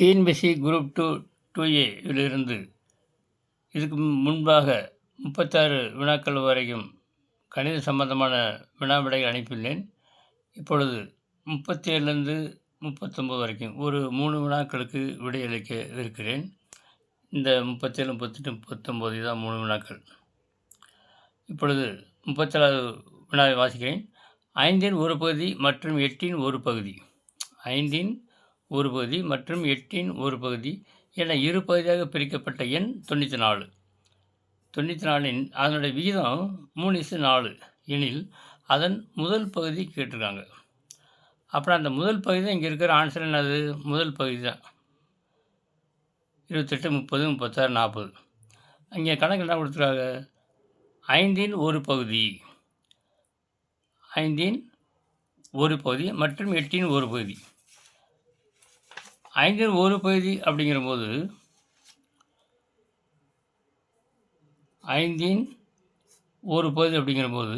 TNPSC group 2A இலிருந்து இதுக்கு முன்பாக 36 வினாக்கள் வரைக்கும் கணித சம்பந்தமான வினா விடைகள் அனுப்பியுள்ளேன். இப்பொழுது 37லேருந்து 39 வரைக்கும் ஒரு 3 வினாக்களுக்கு விடையளிக்க இருக்கிறேன். இந்த 37, 38, 39 இதான் 3 வினாக்கள். இப்பொழுது 37வது வினாவை வாசிக்கிறேன். 5ன் ஒரு பகுதி மற்றும் 8ன் ஒரு பகுதி 5ன் ஒரு பகுதி மற்றும் 8ன் ஒரு பகுதி என இரு பகுதியாக பிரிக்கப்பட்ட எண் 94. 94ன் அதனுடைய விகிதம் 3:4 எனில் அதன் முதல் பகுதி கேட்டிருக்காங்க. அப்புறம் அந்த முதல் பகுதி தான் இங்கே இருக்கிற ஆன்சர் என்னது? முதல் பகுதி தான் 28, 30, 36, 40. அங்கே கணக்கு என்ன கொடுத்துருக்காங்க? 5ன் ஒரு பகுதி 5ன் ஒரு பகுதி மற்றும் 8ன் ஒரு பகுதி. 5ன் ஒரு பகுதி அப்படிங்கிற போது 5ன் ஒரு பகுதி அப்படிங்கிற போது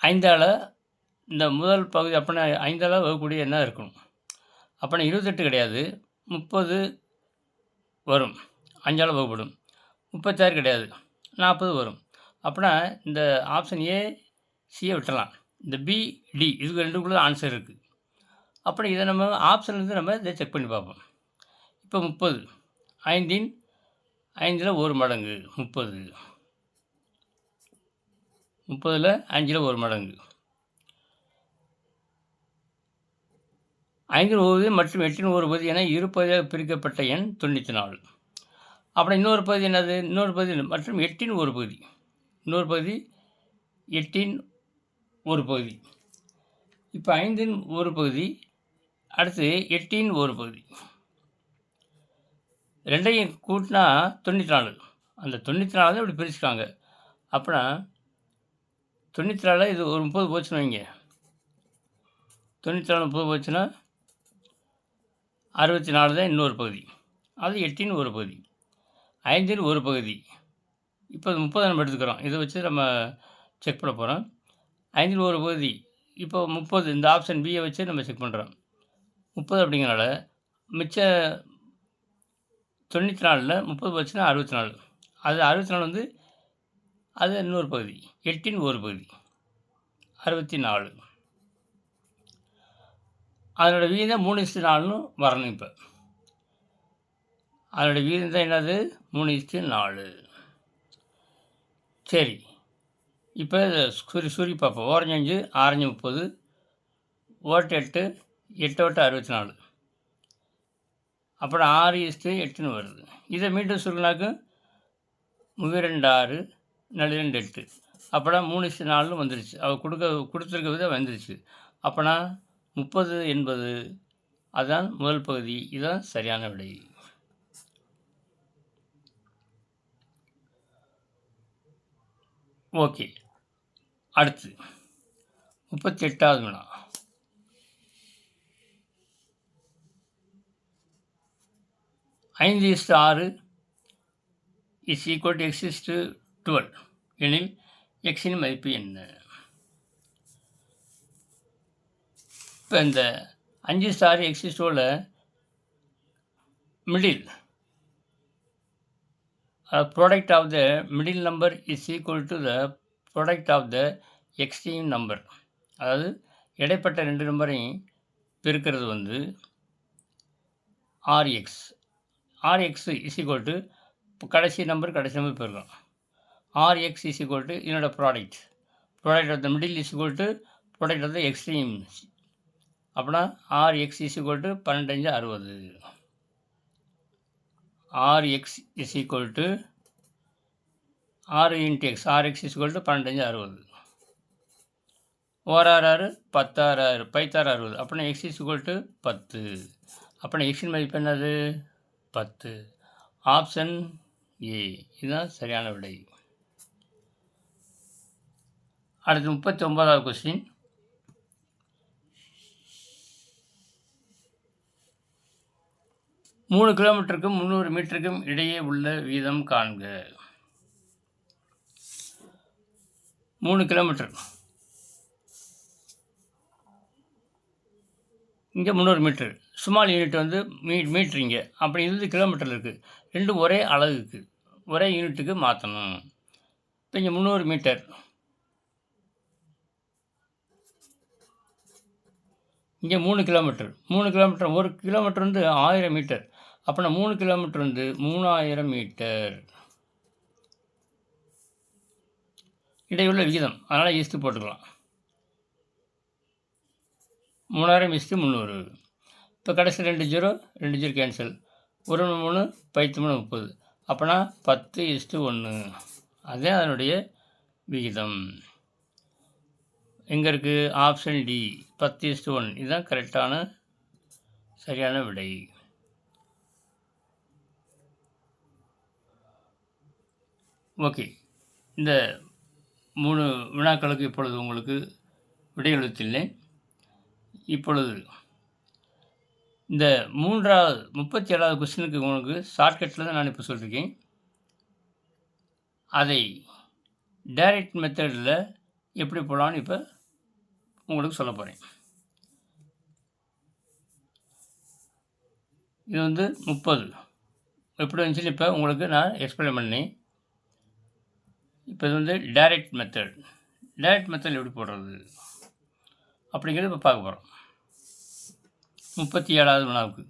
5ஆல் இந்த முதல் பகுதி அப்படின்னா 5ஆல் வகுக்கக்கூடிய என்ன இருக்கணும்? அப்படின்னா 28 கிடையாது, 30 வரும், 5ஆல் வகுப்படும். 36 கிடையாது, 40 வரும். அப்படின்னா இந்த ஆப்ஷன் ஏ, சியை விட்டுறலாம். இந்த பி, டி இதுக்கு ரெண்டுக்குள்ளே ஆன்சர் இருக்குது. அப்படி இதை நம்ம ஆப்ஷன்லேருந்து நம்ம இதை செக் பண்ணி பார்ப்போம். இப்போ 30 5ல் 1 மடங்கு 30, 30ல் 5ல் 1 மடங்கு. 5ன் ஒரு பகுதி மற்றும் 8ன் ஒரு பகுதி என இரு பகுதியாக பிரிக்கப்பட்ட எண் 94. அப்புறம் இன்னொரு பகுதி என்னது? இன்னொரு பகுதி மற்றும் 8ன் ஒரு பகுதி, இன்னொரு பகுதி 8ன் ஒரு பகுதி. இப்போ 5ன் ஒரு பகுதி, அடுத்து 8ன் ஒரு பகுதி, ரெண்டையும் கூட்டினா 94. அந்த 94 தான் இப்படி பிரிச்சுக்காங்க. அப்படின்னா 94 இது ஒரு 30 போச்சுன்னு வைங்க. 94 30 போச்சுன்னா 64 தான் இன்னொரு பகுதி, அது 8ன் ஒரு பகுதி. 5ன் ஒரு பகுதி, இப்போ 30 நம்ம எடுத்துக்கிறோம். இதை வச்சு நம்ம செக் பண்ண போகிறோம். 5ன் ஒரு பகுதி, இப்போ 30 இந்த ஆப்ஷன் பியை வச்சு நம்ம செக் பண்ணுறோம். 30 அப்படிங்கிறனால மிச்ச 94ல் 30 போச்சுன்னா 64. அது 64 வந்து அது இன்னொரு பகுதி, 8ன் ஒரு பகுதி 64. அதனோட விகிதம் 3:4ன்னு வரணும். இப்போ அதனோட விகிதம் தான் என்னது? 3:4. சரி, இப்போ சுரி பார்ப்போம். ஓரஞ்சு 5, ஆரஞ்சு 30, ஓட்டு 8, 8 ஓட்டு 64. அப்புறம் 6:8ன்னு வருது. இதை மீண்டும் சுருங்கினாக்க 2 6, 2 8. அப்போனா 3:4ன்னு வந்துருச்சு. அவள் கொடுத்துருக்க விதம் வந்துருச்சு. அப்போனா 30 என்பது அதுதான் முதல் பகுதி. இதுதான் சரியான விடை. ஓகே, அடுத்து 38வது வினா. (5:6 is equal to x:12) எனில் எக்ஸின் மதிப்பு என்ன? இப்போ இந்த 5:6 x:12 middle product of the middle number is equal to the product of the extreme number. அதாவது இடைப்பட்ட 2 நம்பரையும் பெருக்கிறது வந்து RX. RX is equal to கடைசி நம்பர் பெருக்கும். RX இஸ் ஈக்குவல் டு இதனோட product of the middle is equal to product of the extreme. அப்படின்னா RX is equal to 12 60. RX is equal to 6 × X. RX is equal to 12 60. 6 6 16 16 60. அப்படின்னா X is equal to 10. அப்படின்னா எக்ஸின் மதிப்பு என்னது? 10. Option A இதுதான் சரியான விடை. அடுத்து 39வது கொஸ்டின். மூணு கிலோமீட்டருக்கும் 300 மீட்டருக்கும் இடையே உள்ள வீதம் காண்க. 3 கிலோமீட்டர் இங்கே 300 மீட்டர். ஸ்மால் யூனிட் வந்து மீட்ரு இங்கே. அப்படி இது கிலோமீட்டரில் இருக்குது. ரெண்டும் ஒரே அலகுக்கு, ஒரே யூனிட்டுக்கு மாற்றணும். இப்போ இங்கே 300 மீட்டர். இங்கே 3 கிலோமீட்டர். 3 கிலோமீட்டர், 1 கிலோமீட்டர் வந்து 1000 மீட்டர். அப்போனா 3 கிலோமீட்டர் வந்து 3000 மீட்டர். இடையுள்ள விகிதம். அதனால் ஈஸ்ட்டு போட்டுக்கலாம். 3000:300. இப்போ கடைசி 2 ஜீரோ கேன்சல். 1 3 3 30. அப்போனா 10:1. அதுதான் அதனுடைய விகிதம். எங்கே இருக்குது? Option D, 10:1. இதுதான் கரெக்டான சரியான விடை. ஓகே, இந்த 3 வினாக்களுக்கு இப்பொழுது உங்களுக்கு விடையளித்துள்ளேன். இப்பொழுது இந்த 37வது கொஸ்டினுக்கு உங்களுக்கு ஷார்ட்கட்டில் தான் நான் இப்போ சொல்லியிருக்கேன். அதை டைரக்ட் மெத்தடில் எப்படி போகலான்னு இப்போ உங்களுக்கு சொல்ல போகிறேன். இது வந்து 30 எப்படி வந்துச்சுன்னு இப்போ உங்களுக்கு நான் எக்ஸ்பிளைன் பண்ணேன். இப்போ இது வந்து டைரக்ட் மெத்தட் எப்படி போடுறது அப்படிங்கிறது இப்போ பார்க்க போகிறோம். 37வது வினாவுக்கு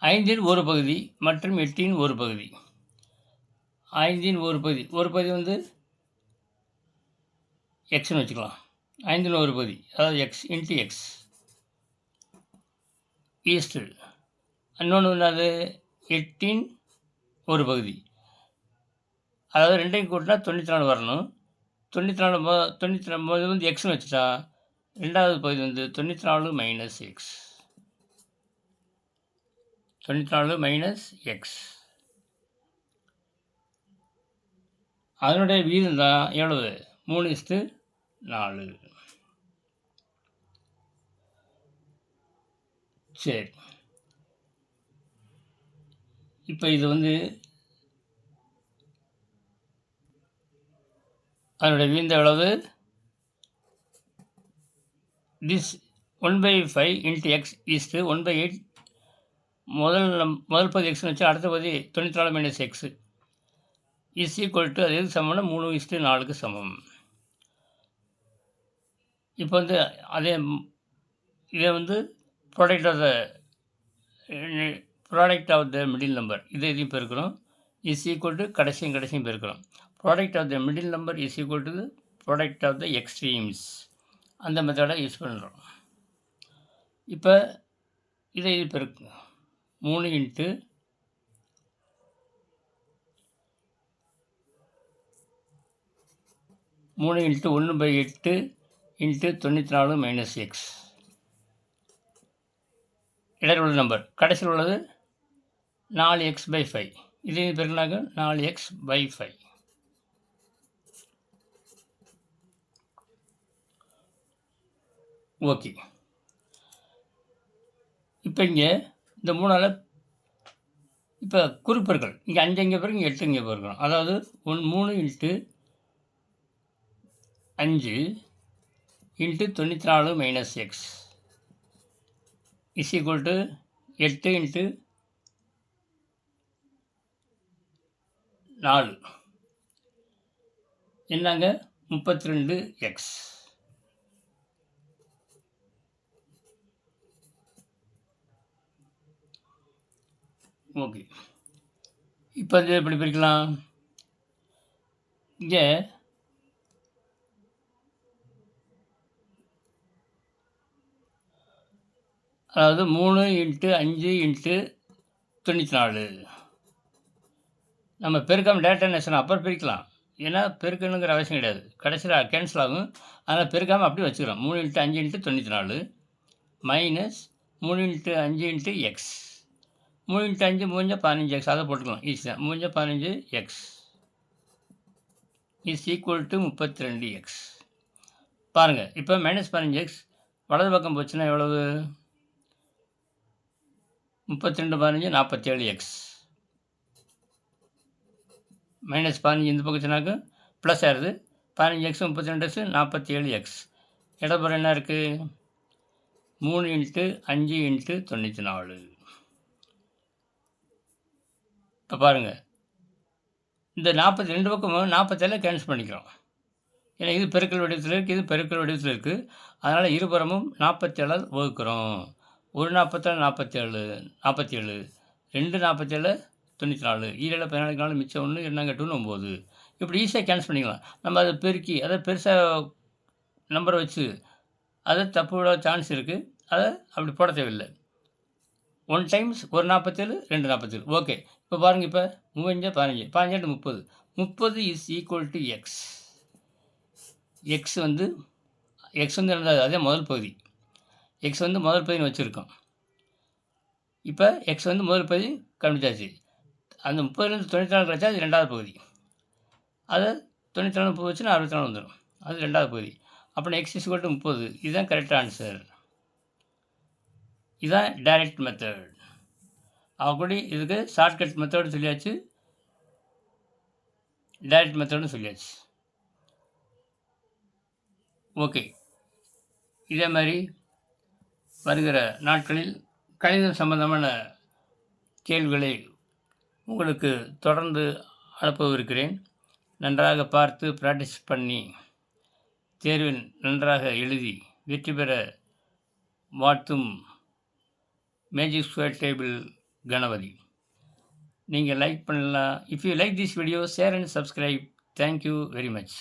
5 ஒரு பகுதி மற்றும் 8 ஒரு பகுதி. 5 ஒரு பகுதி வந்து எக்ஸ்னு வச்சுக்கலாம். 5 ஒரு பகுதி, அதாவது எக்ஸ் இன்ட்டு எக்ஸ் ஈஸ்ட்டு. இன்னொன்று வந்து அது 8 ஒரு பகுதி, அதாவது 2ஐயும் கூட்டினா 94 வரணும். 94 வந்து எக்ஸ்னு வச்சுட்டா ரெண்டாவது பகுதி வந்து 94 மைனஸ் எக்ஸ். 94 minus X. அதனுடைய விகிதம் தான் எவ்வளவு? 3:4. சரி, இப்போ இது வந்து அதனுடைய விகிதம் எவ்வளவு? This 1/5 into X is to 1/8. முதல் பகுதி எக்ஸ்னு வச்சு அடுத்த பகுதி 94 minus X is equal to அது எதுக்கு சமம்னா 3:4க்கு சமம். இப்போ வந்து இதை வந்து product of the middle number இதையும் பெருக்கிறோம். இஸ் ஈக்குவல் டு கடைசியும் பெருக்கிறோம். Product of the middle number is equal to product of the extremes. அந்த மெத்தடை யூஸ் பண்ணுறோம். இப்போ இது பெருக்கு 3 இன்ட்டு 1/8 இன்ட்டு 94 மைனஸ் எக்ஸ். இடையில் உள்ள நம்பர், கடைசியில் உள்ளது 4x/5. இது பெருக்கினாக்க 4x/5. ஓகே, இப்போ இங்கே இந்த 3ஆல் இப்போ குறிப்பெருக்கள் இங்கே 5 இங்கே பிறகு இங்கே 8 இங்கே பிறக்கணும். அதாவது 3 into 5 into 94 minus X is equal to 8 into 4 என்னங்க 32x. ஓகே, இப்போ இது எப்படி பிரிக்கலாம்? இங்கே அதாவது 3 இன்ட்டு 5 இன்ட்டு 94 நம்ம பெருக்காமல் டேட்டா நேஷன் அப்புறம் பிரிக்கலாம். ஏன்னா பெருக்கணுங்கிற அவசியம் கிடையாது, கடைசியில் கேன்சல் ஆகும். அதனால் பெருக்காமல் அப்படி வச்சுக்கிறோம். 3 into 5 into 94 minus 3 into 5 into X. 3 into 5 3 15x. அதை போட்டுக்கலாம், ஈஸி தான். 3 15x is equal to 32x. பாருங்கள், இப்போ மைனஸ் 15x வலது பக்கம் போச்சுன்னா எவ்வளவு? 32 15 47x. மைனஸ் 15 இந்த பக்கம் சொன்னாக்க ப்ளஸ் ஆயிடுது. 15x 32x 47x. இடப்புறம் என்ன இருக்குது? 3 இன்ட்டு 5 இன்ட்டு 94. இப்போ பாருங்கள், இந்த 42 பக்கமும் 47 கேன்சல் பண்ணிக்கிறோம். ஏன்னா இது பெருக்கல் வடிவத்தில் இருக்குது, இது பெருக்கல் வடிவத்தில் இருக்குது. அதனால் இருபுறமும் 47 வகுக்கிறோம். 1 47 47, 47, 2 47 94, 7 14, மிச்சம் 1, 2 8 9. இப்படி ஈஸியாக கேன்சல் பண்ணிக்கலாம். நம்ம அதை பெருக்கி அதை பெருசாக நம்பரை வச்சு அதை தப்பு விட சான்ஸ் இருக்குது. அதை அப்படி போட தேவையில்லை. 1 டைம்ஸ் 1 47, 2 47. ஓகே. இப்போ பாருங்கள், இப்போ 3 15, 15 30. 30 is equal to X. X வந்து என்னது? அதே முதல் பகுதி. எக்ஸ் வந்து முதல் பகுதின்னு வச்சுருக்கோம். இப்போ எக்ஸ் வந்து முதல் பகுதி கண்டுபிடிச்சாச்சு. அந்த 30லேருந்து 94 கிடச்சா அது 2வது பகுதி. அதை 94 30 வச்சுன்னா 64 வந்துடும். அது 2வது பகுதி. அப்புறம் எக்ஸ் இஸ் ஈக்குவல் டு 30. இதுதான் கரெக்ட் ஆன்சர். இதுதான் டைரக்ட் மெத்தட். அப்படி இதுக்கு ஷார்ட்கட் மெத்தடு சொல்லியாச்சு, டைரக்ட் மெத்தட்னு சொல்லியாச்சு. ஓகே. இதே மாதிரி வருகிற நாட்களில் கணிதம் சம்பந்தமான கேள்விகளை உங்களுக்கு தொடர்ந்து அனுப்பவிருக்கிறேன். நன்றாக பார்த்து ப்ராக்டிஸ் பண்ணி தேர்வில் நன்றாக எழுதி வெற்றி பெற வாழ்த்தும் மேஜிக் ஸ்கொயர் டேபிள் கணபதி. நீங்கள் லைக் பண்ணலாம். If you like this video, share and subscribe. Thank you very much.